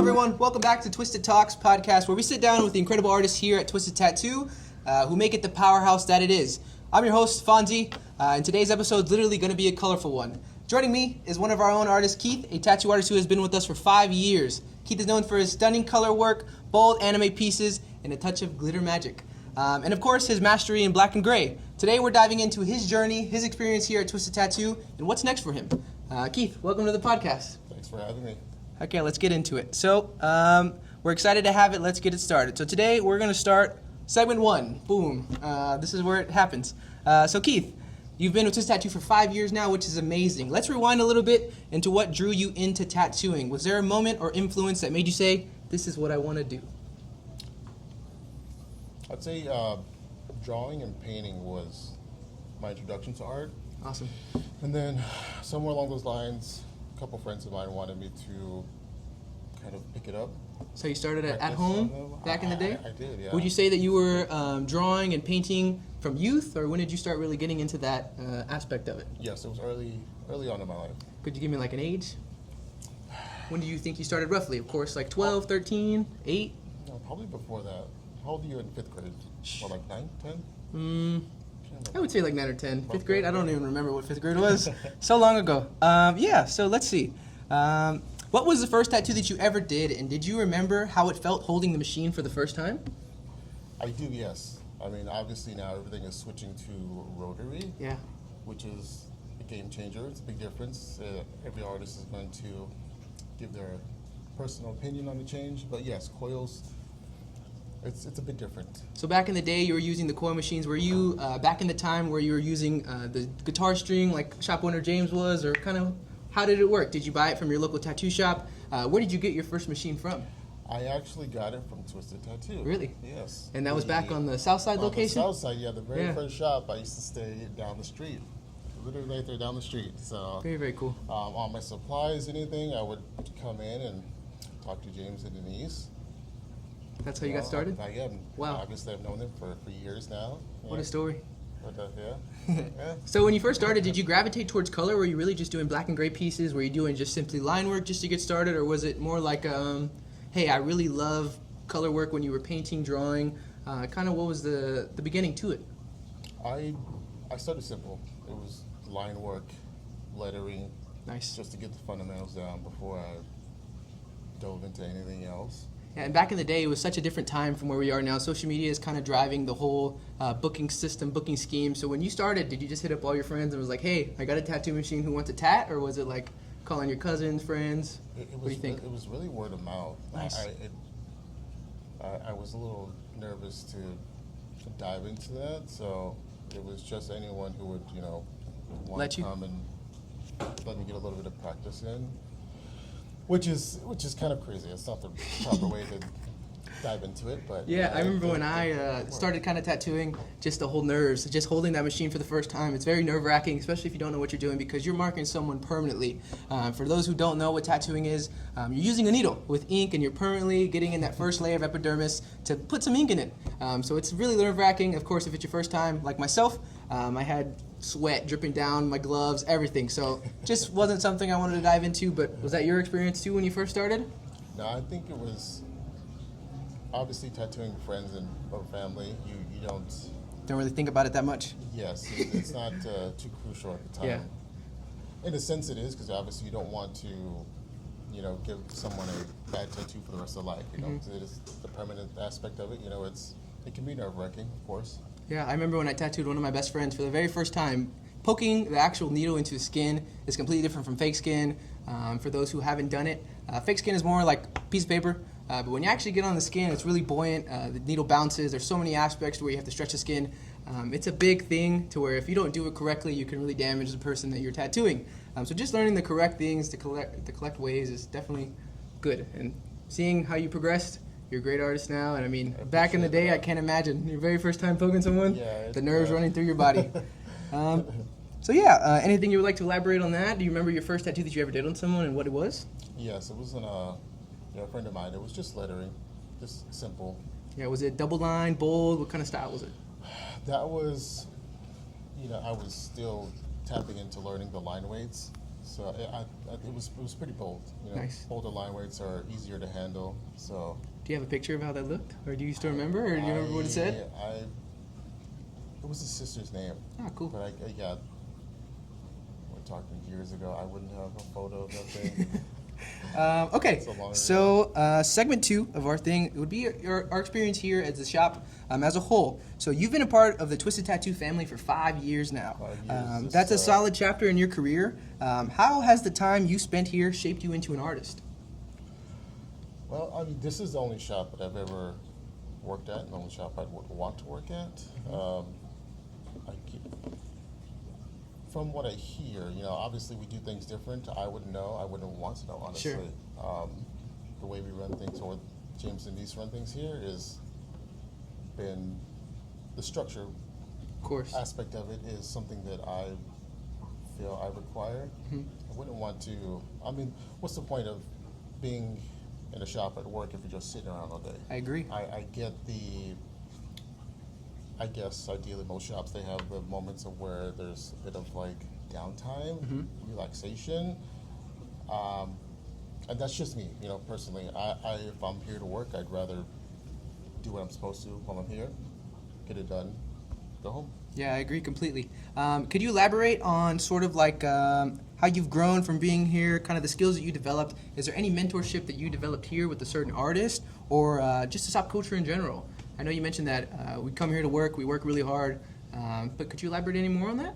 everyone. Welcome back to Twisted Talks podcast, where we sit down with the incredible artists here at Twisted Tattoo who make it the powerhouse that it is. I'm your host, Fonzie, and today's episode is literally going to be a colorful one. Joining me is one of our own artists, Keith, a tattoo artist who has been with us for 5 years. Keith is known for his stunning color work, bold anime pieces, and a touch of glitter magic. And of course, his mastery in black and gray. Today we're diving into his journey, his experience here at Twisted Tattoo, and what's next for him. Keith, welcome to the podcast. Thanks for having me. Okay, let's get into it. So, we're excited to have it. Let's get it started. So today we're going to start segment 1. Boom. This is where it happens. So Keith, you've been with Twisted Tattoo for 5 years now, which is amazing. Let's rewind a little bit into what drew you into tattooing. Was there a moment or influence that made you say, this is what I want to do? I'd say drawing and painting was my introduction to art. Awesome. And then somewhere along those lines, a couple friends of mine wanted me to kind of pick it up. So you started at home back in the day? I did, yeah. Would you say that you were drawing and painting from youth, or when did you start really getting into that aspect of it? Yes, it was early on in my life. Could you give me like an age? When do you think you started roughly? Of course, like 12, 13, 8? No, probably before that. How old are you in 5th grade? What, like 9, 10? I would say like 9 or 10. 5th grade? I don't even remember what 5th grade was. So long ago. Yeah, so let's see. What was the first tattoo that you ever did, and did you remember how it felt holding the machine for the first time? I do, yes. I mean, obviously now everything is switching to rotary. Yeah. Which is a game changer. It's a big difference. Every artist is going to give their personal opinion on the change. But yes, coils, it's a bit different. So back in the day, you were using the coil machines. Were you back in the time where you were using the guitar string like Shop Owner James was, or kind of how did it work? Did you buy it from your local tattoo shop? Where did you get your first machine from? I actually got it from Twisted Tattoo. Really? Yes. And that was back on the south side location? On the south side, yeah. The very first shop, I used to stay down the street. Literally right there down the street. So very, very cool. On my supplies, anything, I would come in and talk to James and Denise. That's how you got started? I am. Wow. Obviously, I've known them for years now. What a story. But, yeah. So when you first started, did you gravitate towards color? Were you really just doing black and gray pieces? Were you doing just simply line work just to get started? Or was it more like, hey, I really love color work when you were painting, drawing? Kind of what was the beginning to it? I started simple. It was line work, lettering. Nice. Just to get the fundamentals down before I dove into anything else. Yeah, and back in the day, it was such a different time from where we are now. Social media is kind of driving the whole booking system, booking scheme. So when you started, did you just hit up all your friends and was like, hey, I got a tattoo machine, who wants a tat? Or was it like calling your cousins, friends? What do you think? It was really word of mouth. Nice. I was a little nervous to dive into that, so it was just anyone who would, want to come and let me get a little bit of practice in. Which is kind of crazy. It's not the proper way to dive into it, but yeah, I remember when I started kind of tattooing, just the whole nerves, just holding that machine for the first time. It's very nerve-wracking, especially if you don't know what you're doing, because you're marking someone permanently. For those who don't know what tattooing is, you're using a needle with ink, and you're permanently getting in that first layer of epidermis to put some ink in it. So it's really nerve-wracking. Of course, if it's your first time, like myself, I had sweat dripping down my gloves, everything. So just wasn't something I wanted to dive into. But was that your experience too when you first started? No, I think it was obviously tattooing friends and or family. You don't really think about it that much. Yes, it's not too crucial at the time. Yeah. In a sense, it is, because obviously you don't want to, give someone a bad tattoo for the rest of their life. Mm-hmm. It is the permanent aspect of it. It can be nerve-wracking, of course. Yeah, I remember when I tattooed one of my best friends for the very first time. Poking the actual needle into the skin is completely different from fake skin. For those who haven't done it, fake skin is more like a piece of paper. But when you actually get on the skin, it's really buoyant. The needle bounces. There's so many aspects to where you have to stretch the skin. It's a big thing to where if you don't do it correctly, you can really damage the person that you're tattooing. So just learning the correct things, the correct ways is definitely good. And seeing how you progressed, you're a great artist now. And I mean, back in the day, I can't imagine your very first time poking someone, the nerves running through your body. So yeah, anything you would like to elaborate on that? Do you remember your first tattoo that you ever did on someone and what it was? Yes, it was on a friend of mine. It was just lettering, just simple. Yeah, was it double line, bold? What kind of style was it? That was, I was still tapping into learning the line weights. So it was pretty bold. You know, Nice. bolder line weights are easier to handle. So Do you have a picture of how that looked, or do you still remember, or do you remember what it said? It was his sister's name. Oh, cool. But I got. We're talking years ago. I wouldn't have a photo of that thing. Okay, So long so segment 2 of our thing would be our experience here at the shop as a whole. So you've been a part of the Twisted Tattoo family for 5 years now. 5 years. That's a solid chapter in your career. How has the time you spent here shaped you into an artist? Well, I mean, this is the only shop that I've ever worked at, and the only shop I would want to work at. From what I hear, you know, obviously we do things different. I wouldn't know. I wouldn't want to know, honestly. Sure. The way we run things, or James and Denise run things here, is been the structure Of course. aspect of it is something that I feel I require. I wouldn't want to. I mean, what's the point of being in a shop at work if you're just sitting around all day? I agree. I get the. I guess ideally most shops they have the moments of where there's a bit of like downtime, relaxation, and that's just me, you know, personally. I if I'm here to work, I'd rather do what I'm supposed to while I'm here, get it done, go home. Yeah, I agree completely. Could you elaborate on sort of like how you've grown from being here, kind of the skills that you developed? Is there any mentorship that you developed here with a certain artist, or just the shop culture in general? I know you mentioned that we come here to work, we work really hard, but could you elaborate any more on that?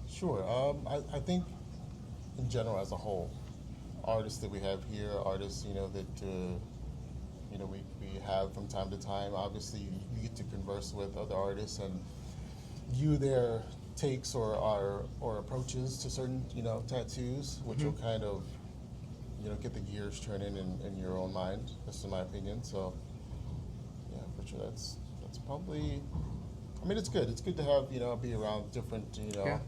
Sure. I think in general as a whole, artists that we have here, artists, you know, that you know we have from time to time. Obviously, you get to converse with other artists and view their takes or approaches to certain, you know, tattoos, which will kind of, you know, get the gears turning in your own mind. That's in my opinion. So. Yeah, for sure. That's probably. I mean, it's good. It's good to have, you know, be around different, you know,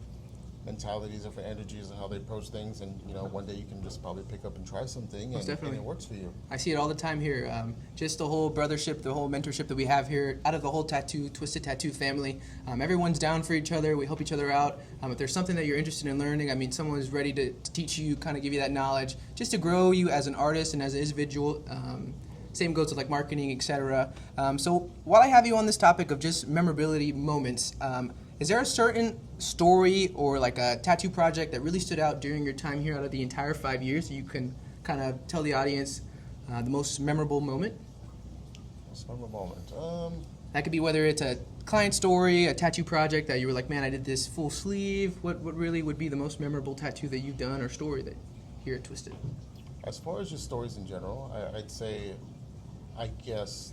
mentalities, different energies, and how they approach things. And you know, one day you can just probably pick up and try something, and it works for you. I see it all the time here. Just the whole brothership, the whole mentorship that we have here, out of the whole Twisted Tattoo family. Everyone's down for each other. We help each other out. If there's something that you're interested in learning, I mean, someone is ready to teach you, kind of give you that knowledge, just to grow you as an artist and as an individual. Same goes with like marketing, etc. So while I have you on this topic of just memorability moments, is there a certain story or like a tattoo project that really stood out during your time here out of the entire 5 years that you can kind of tell the audience the most memorable moment? Most memorable moment. That could be whether it's a client story, a tattoo project that you were like, man, I did this full sleeve. What really would be the most memorable tattoo that you've done or story that here at Twisted? As far as just stories in general, I'd say, I guess,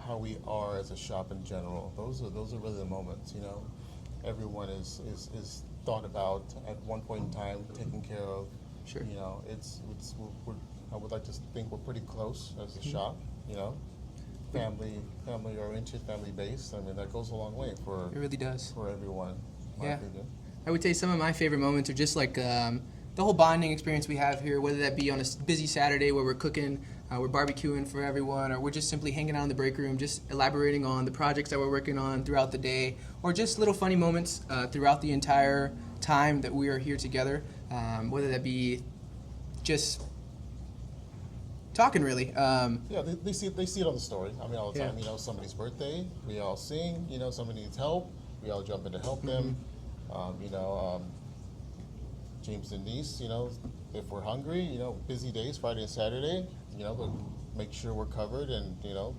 how we are as a shop in general. Those are really the moments, you know. Everyone is thought about at one point in time, taken care of. Sure. You know, I would like to think we're pretty close as a shop. You know, family oriented, family based. I mean, that goes a long way for It really does. for everyone. In my opinion. I would say some of my favorite moments are just like the whole bonding experience we have here, whether that be on a busy Saturday where we're cooking, we're barbecuing for everyone, or we're just simply hanging out in the break room, just elaborating on the projects that we're working on throughout the day, or just little funny moments throughout the entire time that we are here together, whether that be just talking really. Yeah, they see it on the story. I mean, all the time. You know, somebody's birthday, we all sing. You know, somebody needs help, we all jump in to help them. You know, James and Denise, you know, if we're hungry, you know, busy days, Friday and Saturday, you know, but make sure we're covered, and you know,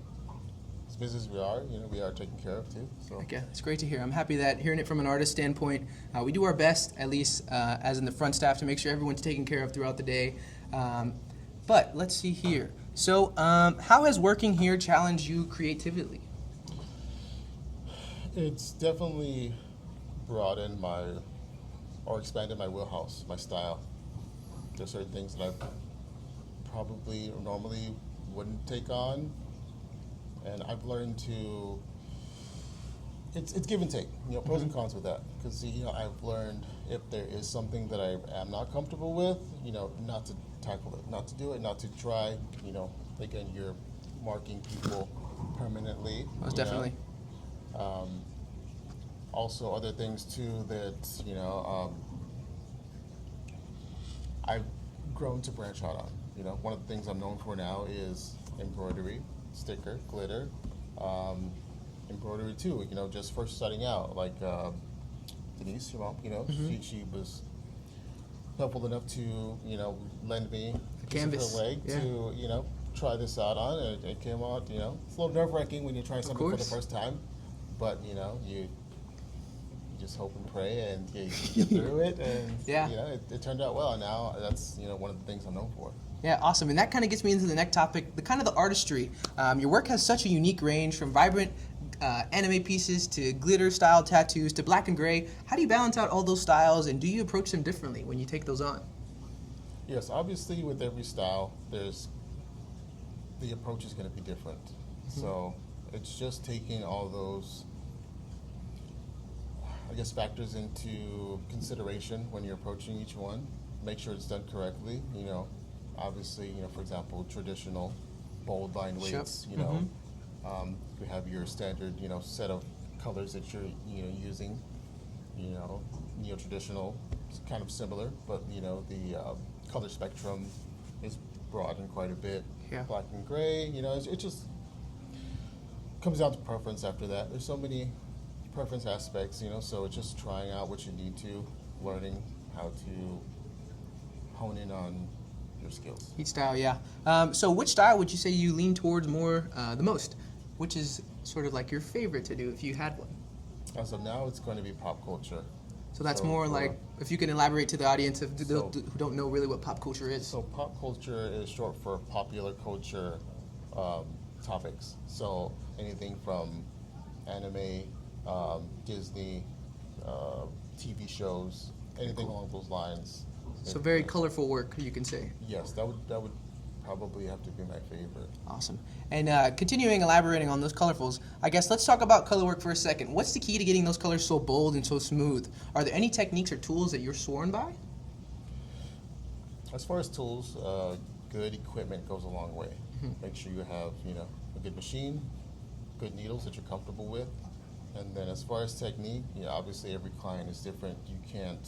as busy as we are, you know, we are taken care of too. So Okay, it's great to hear. I'm happy that hearing it from an artist standpoint, we do our best, at least as in the front staff, to make sure everyone's taken care of throughout the day. But let's see here. So how has working here challenged you creatively? it's definitely broadened or expanded my wheelhouse, my style. There's certain things that I probably or normally wouldn't take on, and I've learned to. It's give and take, you know, pros and cons with that. Because you know, I've learned if there is something that I am not comfortable with, you know, not to tackle it, not to do it, not to try. You know, again, you're marking people permanently. Most definitely. Also, other things too that you know. I've grown to branch out on. One of the things I'm known for now is embroidery, sticker, glitter, embroidery too. Just first starting out, like Denise, your mom. She was helpful enough to lend me a piece of her leg to try this out on, and it came out. It's a little nerve-wracking when you're trying something for the first time, but you just hope and pray, and you get through it, and it turned out well. And now that's one of the things I'm known for. Yeah, awesome. And that kind of gets me into the next topic, the artistry. Your work has such a unique range, from vibrant anime pieces to glitter style tattoos to black and gray. How do you balance out all those styles, and do you approach them differently when you take those on? Yes, obviously with every style, the approach is going to be different. So it's just taking all those, I guess, factors into consideration when you're approaching each one. Make sure it's done correctly. Obviously, for example, traditional bold line weights. You have your standard, set of colors that you're, using. Neo-traditional, it's kind of similar, but the color spectrum is broadened quite a bit. Yeah. Black and gray, it just comes down to preference after that. There's so many preference aspects, so it's just trying out what you need to, learning how to hone in on your skills. Each style, yeah. So which style would you say you lean towards more the most? Which is sort of like your favorite to do if you had one? As of now, it's going to be pop culture. So that's more like, if you can elaborate to the audience who don't know really what pop culture is. So pop culture is short for popular culture topics. So anything from anime, Disney, TV shows, anything along those lines. So very colorful work, you can say. Yes, that would probably have to be my favorite. Awesome. And continuing elaborating on those colorfuls, I guess let's talk about color work for a second. What's the key to getting those colors so bold and so smooth? Are there any techniques or tools that you're sworn by? As far as tools, good equipment goes a long way. Make sure you have, a good machine, good needles that you're comfortable with. And then as far as technique, obviously every client is different. You can't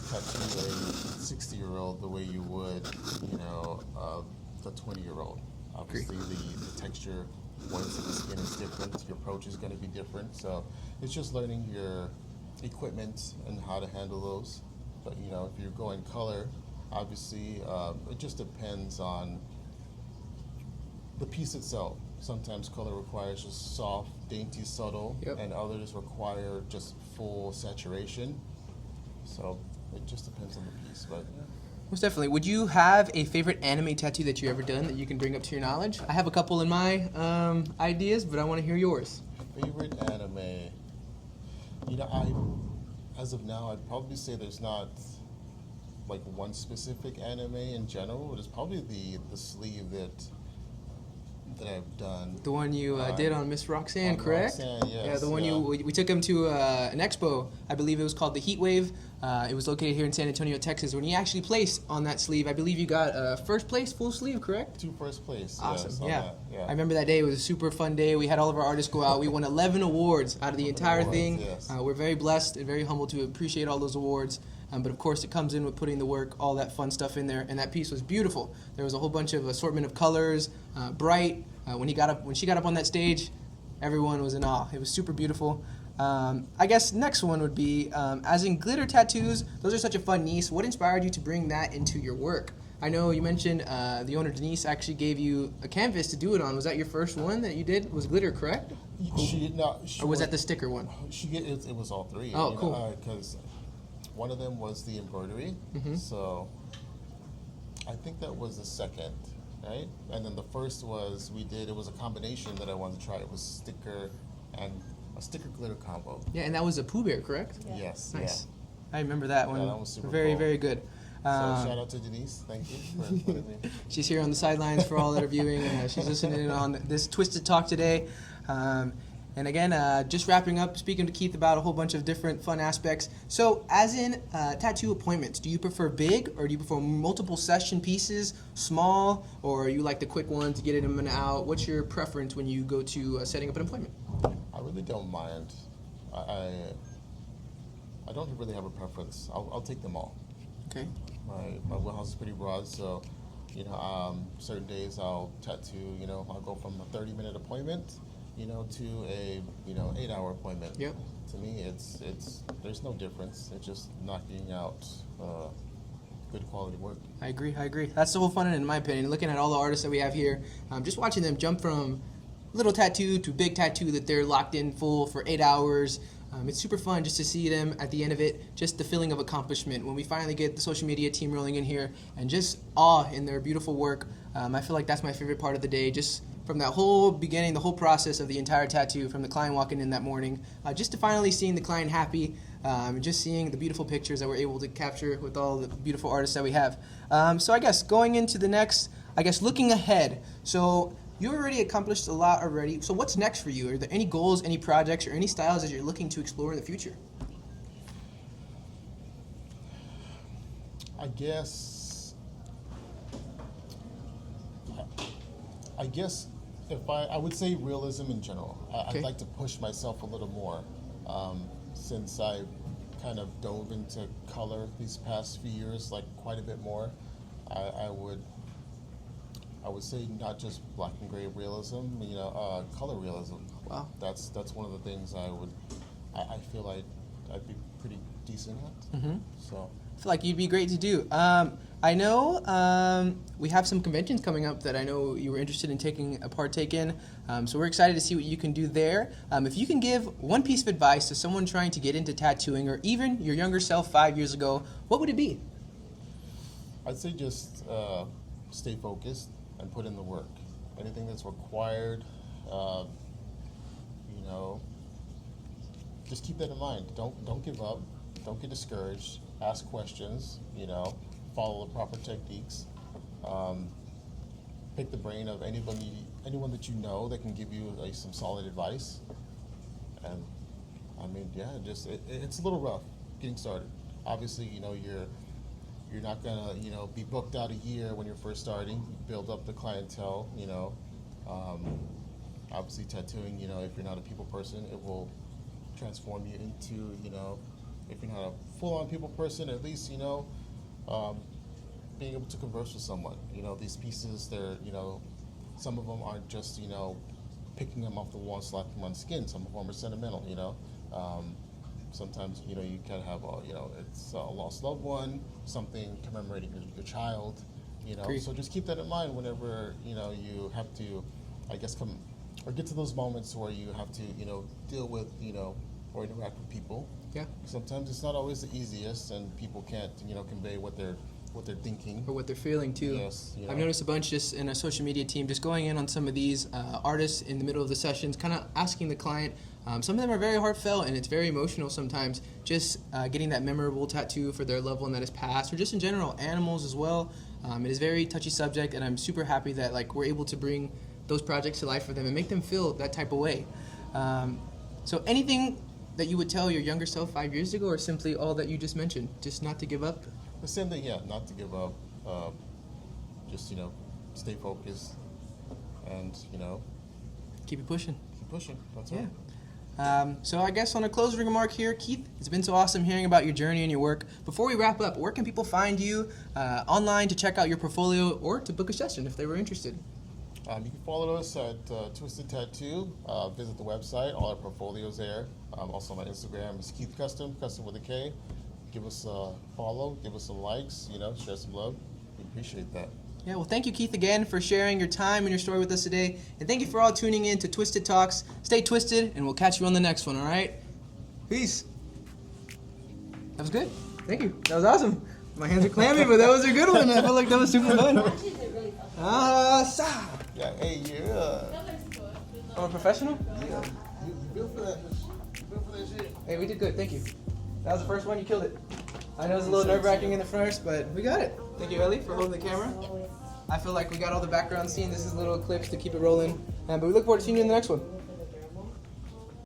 tattoo a 60-year-old the way you would, a 20-year-old. Obviously, the texture, once the skin is different, your approach is going to be different. So it's just learning your equipment and how to handle those. But if you're going color, obviously it just depends on the piece itself. Sometimes color requires just soft, dainty, subtle, and others require just full saturation. So it just depends on the piece, but most definitely. Would you have a favorite anime tattoo that you ever done that you can bring up to your knowledge? I have a couple in my ideas, but I want to hear yours. Favorite anime? As of now, I'd probably say there's not like one specific anime in general. It's probably the sleeve that I've done. The one you did on Miss Roxanne, correct? Roxanne, yes. Yeah, the one we took him to an expo. I believe it was called the Heat Wave. It was located here in San Antonio, Texas. When you actually placed on that sleeve, I believe you got first place, full sleeve, correct? 2 first place. Awesome. Yes, Yeah. I remember that day. It was a super fun day. We had all of our artists go out. We won 11 awards out of the entire thing. Yes. We're very blessed and very humbled to appreciate all those awards. But of course, it comes in with putting the work, all that fun stuff in there. And that piece was beautiful. There was a whole bunch of assortment of colors, bright. When she got up on that stage, everyone was in awe. It was super beautiful. I guess next one would be, as in glitter tattoos, those are such a fun niche. What inspired you to bring that into your work? I know you mentioned the owner, Denise, actually gave you a canvas to do it on. Was that your first one that you did? Was glitter, correct? Or was that the sticker one? It was all three. Oh, cool. Because one of them was the embroidery. So I think that was the second, right? And then the first was it was a combination that I wanted to try. It was sticker and a sticker glitter combo. Yeah, and that was a Pooh Bear, correct? Yeah. Yes. Nice. Yeah. I remember that one. Yeah, that was super very, cool. very good. So shout out to Denise. Thank you for inviting me. She's here on the sidelines for all that are viewing. She's listening in on this Twisted Talk today. And again, just wrapping up, speaking to Keith about a whole bunch of different fun aspects. So, as in tattoo appointments, do you prefer big or do you prefer multiple session pieces, small, or you like the quick one to get it in and out? What's your preference when you go to setting up an appointment? I really don't mind. I don't really have a preference. I'll take them all. Okay. my wheelhouse is pretty broad, so certain days I'll tattoo. I'll go from a 30-minute appointment, to a 8-hour appointment. Yep. To me, it's there's no difference. It's just knocking out good quality work. I agree. That's the whole fun in my opinion. Looking at all the artists that we have here, just watching them jump from little tattoo to big tattoo that they're locked in full for 8 hours. It's super fun just to see them at the end of it, just the feeling of accomplishment. When we finally get the social media team rolling in here and just awe in their beautiful work, I feel like that's my favorite part of the day, just from that whole beginning, the whole process of the entire tattoo, from the client walking in that morning, just to finally seeing the client happy, and just seeing the beautiful pictures that we're able to capture with all the beautiful artists that we have. So I guess going into the next, looking ahead, so you already accomplished a lot already. So what's next for you? Are there any goals, any projects, or any styles that you're looking to explore in the future? I guess if I would say realism in general. Okay. I'd like to push myself a little more, since I kind of dove into color these past few years, like quite a bit more. I would say not just black and gray realism, color realism. Wow. That's one of the things I feel like I'd be pretty decent at. Mm-hmm. So I feel like you'd be great to do. I know we have some conventions coming up that I know you were interested in taking a partake in. So we're excited to see what you can do there. If you can give one piece of advice to someone trying to get into tattooing, or even your younger self 5 years ago, what would it be? I'd say just stay focused and put in the work. Anything that's required, just keep that in mind. Don't give up. Don't get discouraged. Ask questions. Follow the proper techniques. Pick the brain of anyone that you know that can give you some solid advice. And it's a little rough getting started. Obviously, you're not gonna, be booked out a year when you're first starting. You build up the clientele, obviously tattooing, if you're not a people person, it will transform you into, if you're not a full-on people person, at least, being able to converse with someone. These pieces, they're, some of them aren't just, picking them off the wall and slapping them on the skin. Some of them are sentimental, Sometimes, you gotta have, it's a lost loved one, something commemorating your child, Great. So just keep that in mind whenever, you have to, get to those moments where you have to, deal with, or interact with people. Yeah. Sometimes it's not always the easiest, and people can't, convey what they're thinking. Or what they're feeling too. Yes. I've noticed a bunch just in our social media team, just going in on some of these artists in the middle of the sessions, kind of asking the client. Some of them are very heartfelt and it's very emotional sometimes, just getting that memorable tattoo for their loved one that has passed, or just in general, animals as well. It is a very touchy subject, and I'm super happy that we're able to bring those projects to life for them and make them feel that type of way. So anything that you would tell your younger self 5 years ago, or simply all that you just mentioned, just not to give up? The same thing, not to give up. Just stay focused, and Keep it pushing. keep pushing. That's right. So I guess on a closing remark here, Keith, it's been so awesome hearing about your journey and your work. Before we wrap up, where can people find you online to check out your portfolio, or to book a session if they were interested? You can follow us at Twisted Tattoo. Visit the website. All our portfolios there. Also, my Instagram is Keith Custom with a K. Give us a follow. Give us some likes. Share some love. We appreciate that. Yeah, well, thank you, Keith, again for sharing your time and your story with us today. And thank you for all tuning in to Twisted Talks. Stay twisted, and we'll catch you on the next one, all right? Peace. That was good. Thank you. That was awesome. My hands are clammy, but that was a good one. I feel like that was super fun. Yeah, hey, you're I'm a professional? yeah, you built for that. You built for that shit. Hey, we did good. Thank you. That was the first one. You killed it. I know it was a little nerve-wracking in the first, but we got it. Thank you, Ellie, for holding the camera. I feel like we got all the background scene. This is little clips to keep it rolling. But we look forward to seeing you in the next one.